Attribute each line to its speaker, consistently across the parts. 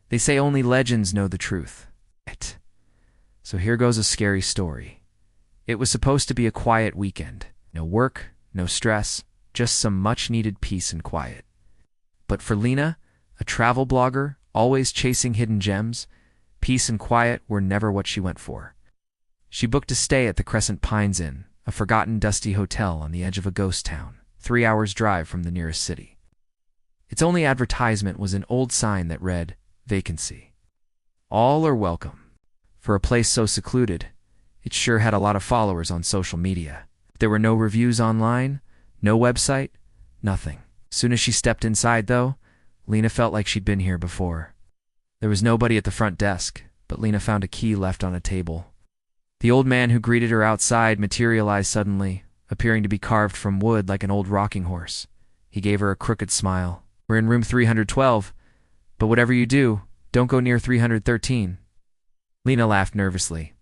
Speaker 1: They say only legends know the truth. So here goes a scary story. It was supposed to be a quiet weekend. No work, no stress, just some much-needed peace and quiet. But for Lena, a travel blogger, always chasing hidden gems, peace and quiet were never what she went for. She booked a stay at the Crescent Pines Inn, a forgotten dusty hotel on the edge of a ghost town, 3 hours' drive from the nearest city. Its only advertisement was an old sign that read, "Vacancy. All are welcome." For a place so secluded, it sure had a lot of followers on social media. There were no reviews online, no website, nothing. Soon as she stepped inside, though, Lena felt like she'd been here before. There was nobody at the front desk, but Lena found a key left on a table. The old man who greeted her outside materialized suddenly, appearing to be carved from wood like an old rocking horse. He gave her a crooked smile. "We're in room 312, but whatever you do, don't go near 313. Lena laughed nervously.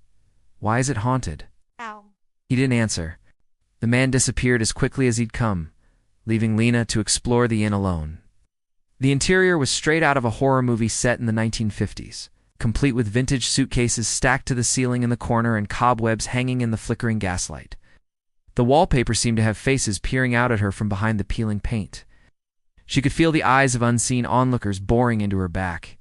Speaker 1: "Why is it haunted?"
Speaker 2: Ow.
Speaker 1: He didn't answer. The man disappeared as quickly as he'd come, leaving Lena to explore the inn alone. The interior was straight out of a horror movie set in the 1950s, complete with vintage suitcases stacked to the ceiling in the corner and cobwebs hanging in the flickering gaslight. The wallpaper seemed to have faces peering out at her from behind the peeling paint. She could feel the eyes of unseen onlookers boring into her back.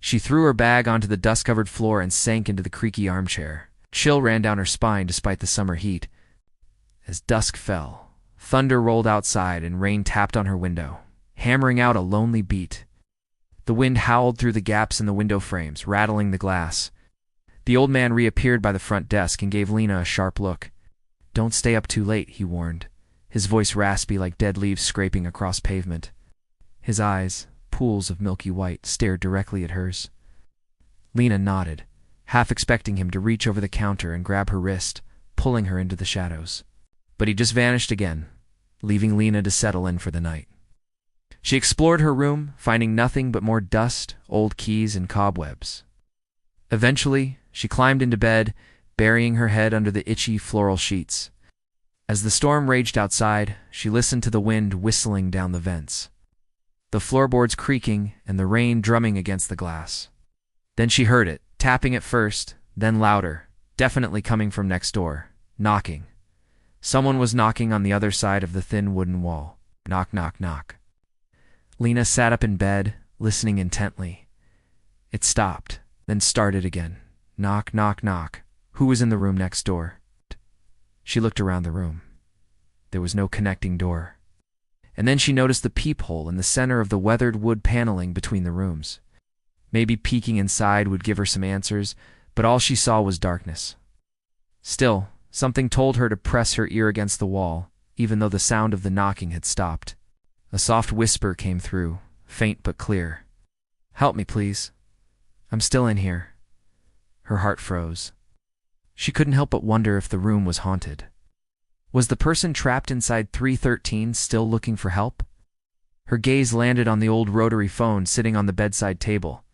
Speaker 1: She threw her bag onto the dust-covered floor and sank into the creaky armchair. Chill ran down her spine despite the summer heat. As dusk fell, thunder rolled outside and rain tapped on her window, hammering out a lonely beat. The wind howled through the gaps in the window frames, rattling the glass. The old man reappeared by the front desk and gave Lena a sharp look. "Don't stay up too late," he warned, his voice raspy like dead leaves scraping across pavement. His eyes, pools of milky white, stared directly at hers. Lena nodded, half expecting him to reach over the counter and grab her wrist, pulling her into the shadows. But he just vanished again, leaving Lena to settle in for the night. She explored her room, finding nothing but more dust, old keys, and cobwebs. Eventually, she climbed into bed, burying her head under the itchy floral sheets. As the storm raged outside, she listened to the wind whistling down the vents, the floorboards creaking and the rain drumming against the glass. Then she heard it, tapping at first, then louder, definitely coming from next door, knocking. Someone was knocking on the other side of the thin wooden wall. Knock, knock, knock. Lena sat up in bed, listening intently. It stopped, then started again. Knock, knock, knock. Who was in the room next door? She looked around the room. There was no connecting door. And then she noticed the peephole in the center of the weathered wood paneling between the rooms. Maybe peeking inside would give her some answers, but all she saw was darkness. Still, something told her to press her ear against the wall, even though the sound of the knocking had stopped. A soft whisper came through, faint but clear. "Help me, please. I'm still in here." Her heart froze. She couldn't help but wonder if the room was haunted. Was the person trapped inside 313 still looking for help? Her gaze landed on the old rotary phone sitting on the bedside table.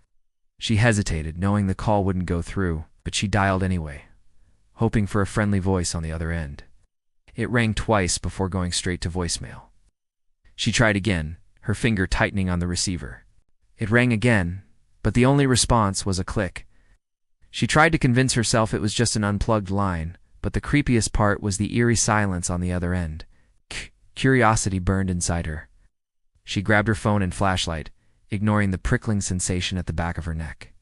Speaker 1: She hesitated, knowing the call wouldn't go through, but she dialed anyway, hoping for a friendly voice on the other end. It rang twice before going straight to voicemail. She tried again, her finger tightening on the receiver. It rang again, but the only response was a click. She tried to convince herself it was just an unplugged line, but the creepiest part was the eerie silence on the other end. Curiosity burned inside her. She grabbed her phone and flashlight, ignoring the prickling sensation at the back of her neck.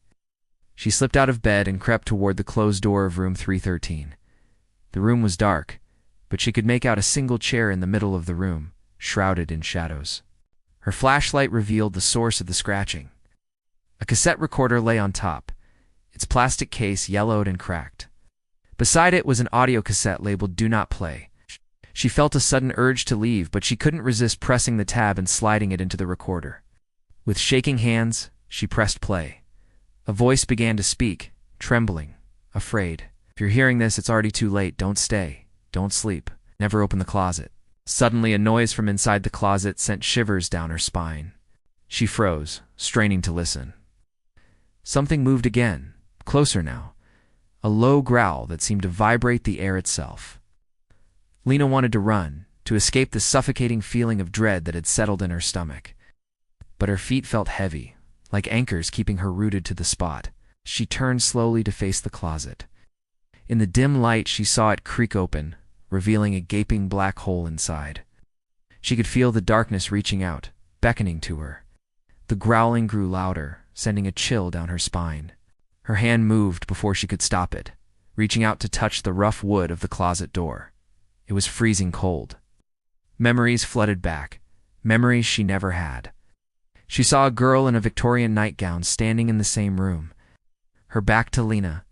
Speaker 1: She slipped out of bed and crept toward the closed door of room 313. The room was dark, but she could make out a single chair in the middle of the room, shrouded in shadows. Her flashlight revealed the source of the scratching. A cassette recorder lay on top, its plastic case yellowed and cracked. Beside it was an audio cassette labeled "Do Not Play." She felt a sudden urge to leave, but she couldn't resist pressing the tab and sliding it into the recorder. With shaking hands, she pressed play. A voice began to speak, trembling, afraid. "If you're hearing this, it's already too late. Don't stay. Don't sleep. Never open the closet." Suddenly, a noise from inside the closet sent shivers down her spine. She froze, straining to listen. Something moved again, closer now. A low growl that seemed to vibrate the air itself. Lena wanted to run, to escape the suffocating feeling of dread that had settled in her stomach. But her feet felt heavy, like anchors keeping her rooted to the spot. She turned slowly to face the closet. In the dim light, she saw it creak open, revealing a gaping black hole inside. She could feel the darkness reaching out, beckoning to her. The growling grew louder, sending a chill down her spine. Her hand moved before she could stop it, reaching out to touch the rough wood of the closet door. It was freezing cold. Memories flooded back, memories she never had. She saw a girl in a Victorian nightgown standing in the same room, her back to Lena.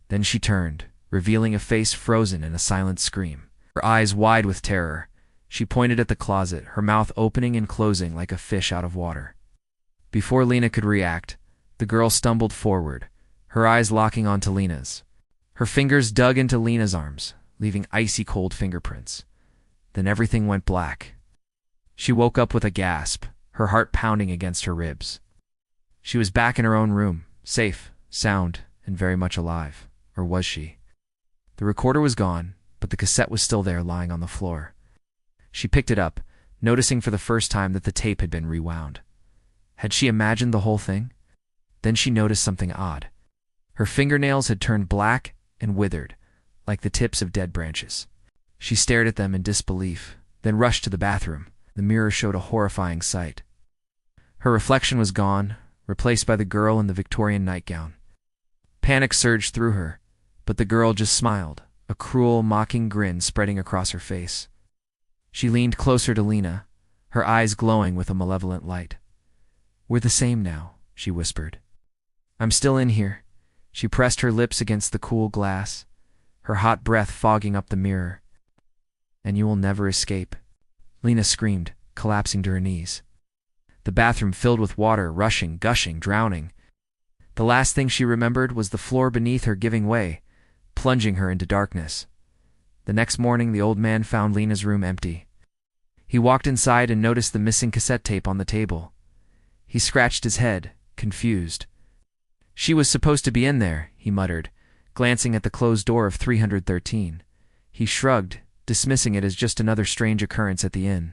Speaker 1: Then she turned, revealing a face frozen in a silent scream. Her eyes wide with terror, she pointed at the closet, her mouth opening and closing like a fish out of water. Before Lena could react, the girl stumbled forward, her eyes locking onto Lena's. Her fingers dug into Lena's arms, leaving icy cold fingerprints. Then everything went black. She woke up with a gasp, her heart pounding against her ribs. She was back in her own room, safe, sound, and very much alive. Or was she? The recorder was gone, but the cassette was still there, lying on the floor. She picked it up, noticing for the first time that the tape had been rewound. Had she imagined the whole thing? Then she noticed something odd. Her fingernails had turned black and withered, like the tips of dead branches. She stared at them in disbelief, then rushed to the bathroom. The mirror showed a horrifying sight. Her reflection was gone, replaced by the girl in the Victorian nightgown. Panic surged through her, but the girl just smiled, a cruel, mocking grin spreading across her face. She leaned closer to Lena, her eyes glowing with a malevolent light. "We're the same now," she whispered. "I'm still in here." She pressed her lips against the cool glass, her hot breath fogging up the mirror. "And you will never escape," Lena screamed, collapsing to her knees. The bathroom filled with water, rushing, gushing, drowning. The last thing she remembered was the floor beneath her giving way, plunging her into darkness. The next morning, the old man found Lena's room empty. He walked inside and noticed the missing cassette tape on the table. He scratched his head, confused. "She was supposed to be in there," he muttered, glancing at the closed door of 313. He shrugged, dismissing it as just another strange occurrence at the inn.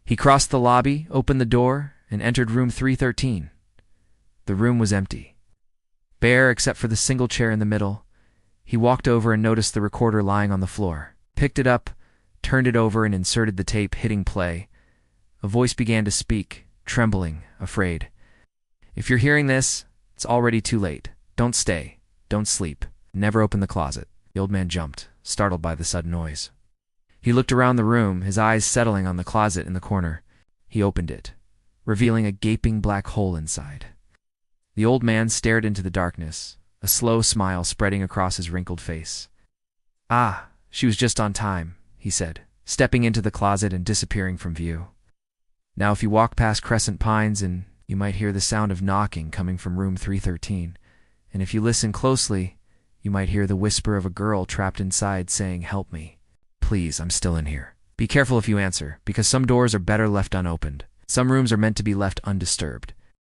Speaker 1: He crossed the lobby, opened the door, and entered room 313. The room was empty, bare except for the single chair in the middle. He walked over and noticed the recorder lying on the floor, picked it up, turned it over, and inserted the tape, hitting play. A voice began to speak, trembling, afraid. "If you're hearing this, it's already too late. Don't stay. Don't sleep. Never open the closet." The old man jumped, startled by the sudden noise. He looked around the room, his eyes settling on the closet in the corner. He opened it, revealing a gaping black hole inside. The old man stared into the darkness, a slow smile spreading across his wrinkled face. "Ah, she was just on time," he said, stepping into the closet and disappearing from view. "Now if you walk past Crescent Pines Inn, you might hear the sound of knocking coming from room 313, and if you listen closely, you might hear the whisper of a girl trapped inside saying, 'Help me. Please, I'm still in here.' Be careful if you answer, because some doors are better left unopened. Some rooms are meant to be left undisturbed.